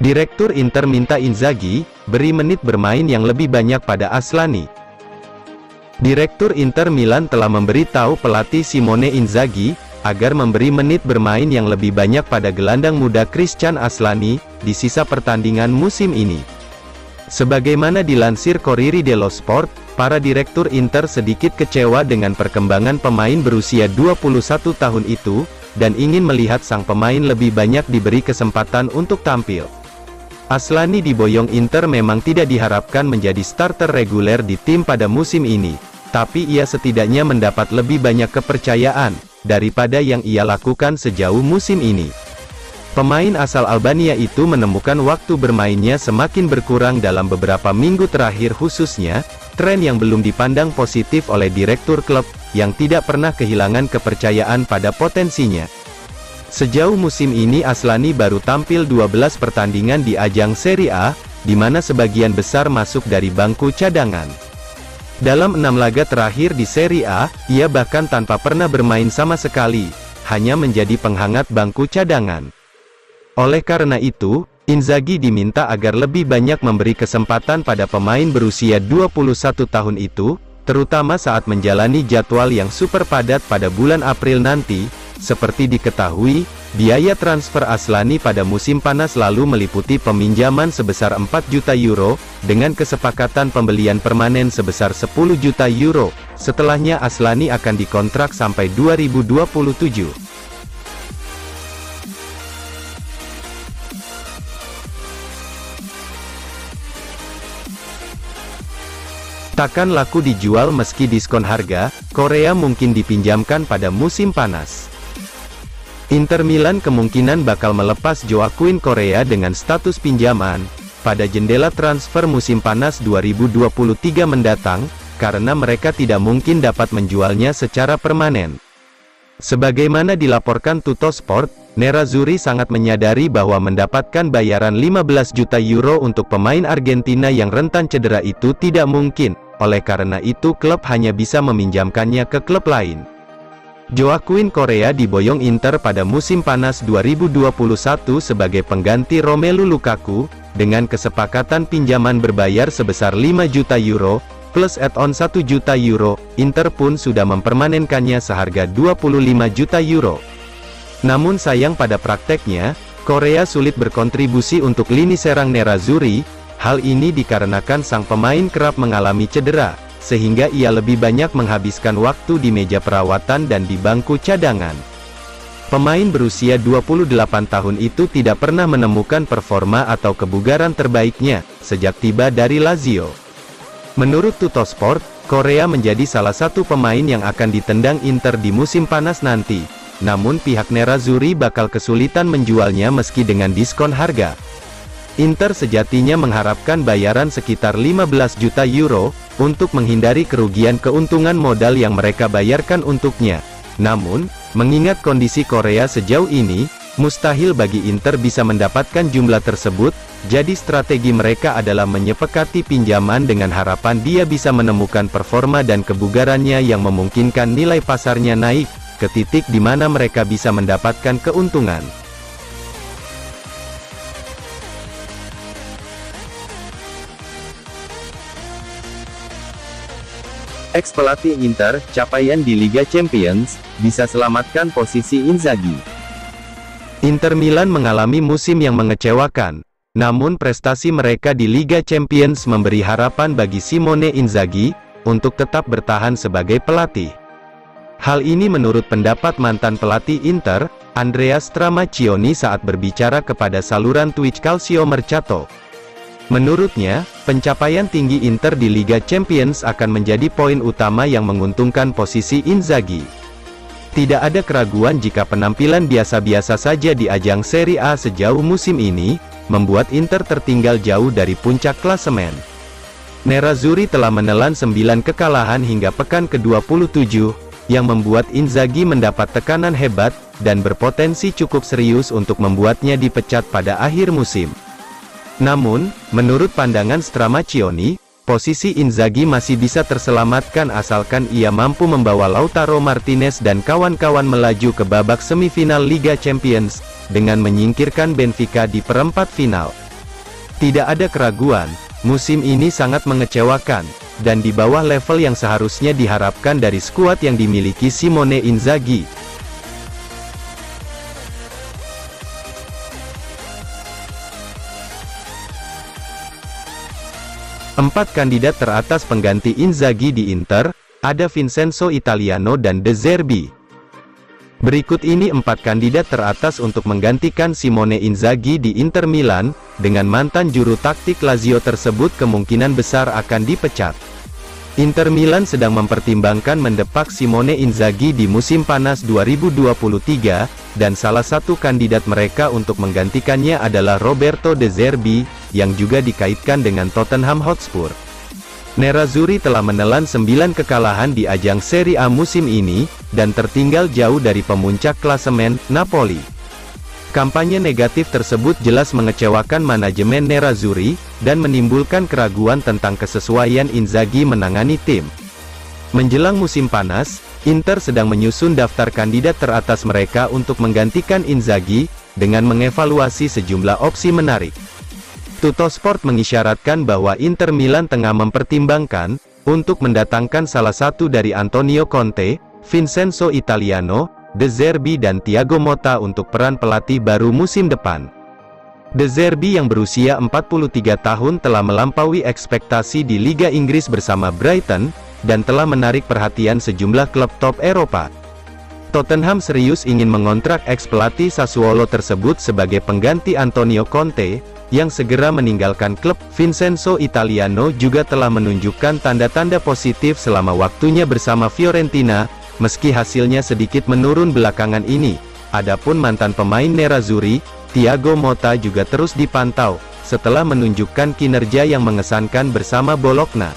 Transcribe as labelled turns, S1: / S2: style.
S1: Direktur Inter minta Inzaghi beri menit bermain yang lebih banyak pada Aslani. Direktur Inter Milan telah memberitahu pelatih Simone Inzaghi agar memberi menit bermain yang lebih banyak pada gelandang muda Christian Aslani di sisa pertandingan musim ini. Sebagaimana dilansir Corriere dello Sport, para direktur Inter sedikit kecewa dengan perkembangan pemain berusia 21 tahun itu, dan ingin melihat sang pemain lebih banyak diberi kesempatan untuk tampil. Aslani diboyong Inter memang tidak diharapkan menjadi starter reguler di tim pada musim ini, tapi ia setidaknya mendapat lebih banyak kepercayaan daripada yang ia lakukan sejauh musim ini. Pemain asal Albania itu menemukan waktu bermainnya semakin berkurang dalam beberapa minggu terakhir, khususnya tren yang belum dipandang positif oleh direktur klub yang tidak pernah kehilangan kepercayaan pada potensinya. Sejauh musim ini Aslani baru tampil 12 pertandingan di ajang Serie A, di mana sebagian besar masuk dari bangku cadangan. Dalam 6 laga terakhir di Serie A, ia bahkan tanpa pernah bermain sama sekali, hanya menjadi penghangat bangku cadangan. Oleh karena itu, Inzaghi diminta agar lebih banyak memberi kesempatan pada pemain berusia 21 tahun itu, terutama saat menjalani jadwal yang super padat pada bulan April nanti. Seperti diketahui, biaya transfer Aslani pada musim panas lalu meliputi peminjaman sebesar 4 juta euro, dengan kesepakatan pembelian permanen sebesar 10 juta euro. Setelahnya Aslani akan dikontrak sampai 2027. Takkan laku dijual meski diskon harga, Korea mungkin dipinjamkan pada musim panas. Inter Milan kemungkinan bakal melepas Joaquin Korea dengan status pinjaman pada jendela transfer musim panas 2023 mendatang, karena mereka tidak mungkin dapat menjualnya secara permanen. Sebagaimana dilaporkan Tuttosport, Nerazzurri sangat menyadari bahwa mendapatkan bayaran 15 juta euro untuk pemain Argentina yang rentan cedera itu tidak mungkin, oleh karena itu klub hanya bisa meminjamkannya ke klub lain. Joaquin Korea diboyong Inter pada musim panas 2021 sebagai pengganti Romelu Lukaku, dengan kesepakatan pinjaman berbayar sebesar 5 juta euro, plus add-on 1 juta euro, Inter pun sudah mempermanenkannya seharga 25 juta euro. Namun sayang pada prakteknya, Korea sulit berkontribusi untuk lini serang Nerazzurri. Hal ini dikarenakan sang pemain kerap mengalami cedera, sehingga ia lebih banyak menghabiskan waktu di meja perawatan dan di bangku cadangan. Pemain berusia 28 tahun itu tidak pernah menemukan performa atau kebugaran terbaiknya sejak tiba dari Lazio. Menurut Tuttosport, Korea menjadi salah satu pemain yang akan ditendang Inter di musim panas nanti. Namun pihak Nerazzurri bakal kesulitan menjualnya meski dengan diskon harga. Inter sejatinya mengharapkan bayaran sekitar 15 juta euro, untuk menghindari kerugian keuntungan modal yang mereka bayarkan untuknya. Namun, mengingat kondisi Korea sejauh ini, mustahil bagi Inter bisa mendapatkan jumlah tersebut, jadi strategi mereka adalah menyepakati pinjaman dengan harapan dia bisa menemukan performa dan kebugarannya yang memungkinkan nilai pasarnya naik, ke titik di mana mereka bisa mendapatkan keuntungan. Ex-pelatih Inter, capaian di Liga Champions, bisa selamatkan posisi Inzaghi. Inter Milan mengalami musim yang mengecewakan, namun prestasi mereka di Liga Champions memberi harapan bagi Simone Inzaghi, untuk tetap bertahan sebagai pelatih. Hal ini menurut pendapat mantan pelatih Inter, Andrea Stramaccioni saat berbicara kepada saluran Twitch Calcio Mercato. Menurutnya, pencapaian tinggi Inter di Liga Champions akan menjadi poin utama yang menguntungkan posisi Inzaghi. Tidak ada keraguan jika penampilan biasa-biasa saja di ajang Serie A sejauh musim ini, membuat Inter tertinggal jauh dari puncak klasemen. Nerazzurri telah menelan 9 kekalahan hingga pekan ke-27, yang membuat Inzaghi mendapat tekanan hebat, dan berpotensi cukup serius untuk membuatnya dipecat pada akhir musim. Namun, menurut pandangan Stramaccioni, posisi Inzaghi masih bisa terselamatkan asalkan ia mampu membawa Lautaro Martinez dan kawan-kawan melaju ke babak semifinal Liga Champions, dengan menyingkirkan Benfica di perempat final. Tidak ada keraguan, musim ini sangat mengecewakan, dan di bawah level yang seharusnya diharapkan dari skuad yang dimiliki Simone Inzaghi. Empat kandidat teratas pengganti Inzaghi di Inter, ada Vincenzo Italiano dan De Zerbi. Berikut ini 4 kandidat teratas untuk menggantikan Simone Inzaghi di Inter Milan, dengan mantan juru taktik Lazio tersebut kemungkinan besar akan dipecat. Inter Milan sedang mempertimbangkan mendepak Simone Inzaghi di musim panas 2023, dan salah satu kandidat mereka untuk menggantikannya adalah Roberto De Zerbi, yang juga dikaitkan dengan Tottenham Hotspur. Nerazzurri telah menelan 9 kekalahan di ajang Serie A musim ini, dan tertinggal jauh dari pemuncak klasemen, Napoli. Kampanye negatif tersebut jelas mengecewakan manajemen Nerazzurri, dan menimbulkan keraguan tentang kesesuaian Inzaghi menangani tim. Menjelang musim panas, Inter sedang menyusun daftar kandidat teratas mereka untuk menggantikan Inzaghi, dengan mengevaluasi sejumlah opsi menarik. Tuttosport mengisyaratkan bahwa Inter Milan tengah mempertimbangkan untuk mendatangkan salah satu dari Antonio Conte, Vincenzo Italiano, De Zerbi dan Thiago Motta untuk peran pelatih baru musim depan. De Zerbi yang berusia 43 tahun telah melampaui ekspektasi di Liga Inggris bersama Brighton, dan telah menarik perhatian sejumlah klub top Eropa. Tottenham serius ingin mengontrak ex-pelatih Sassuolo tersebut sebagai pengganti Antonio Conte, yang segera meninggalkan klub. Vincenzo Italiano juga telah menunjukkan tanda-tanda positif selama waktunya bersama Fiorentina, meski hasilnya sedikit menurun belakangan ini. Adapun mantan pemain Nerazzurri, Thiago Motta juga terus dipantau, setelah menunjukkan kinerja yang mengesankan bersama Bologna.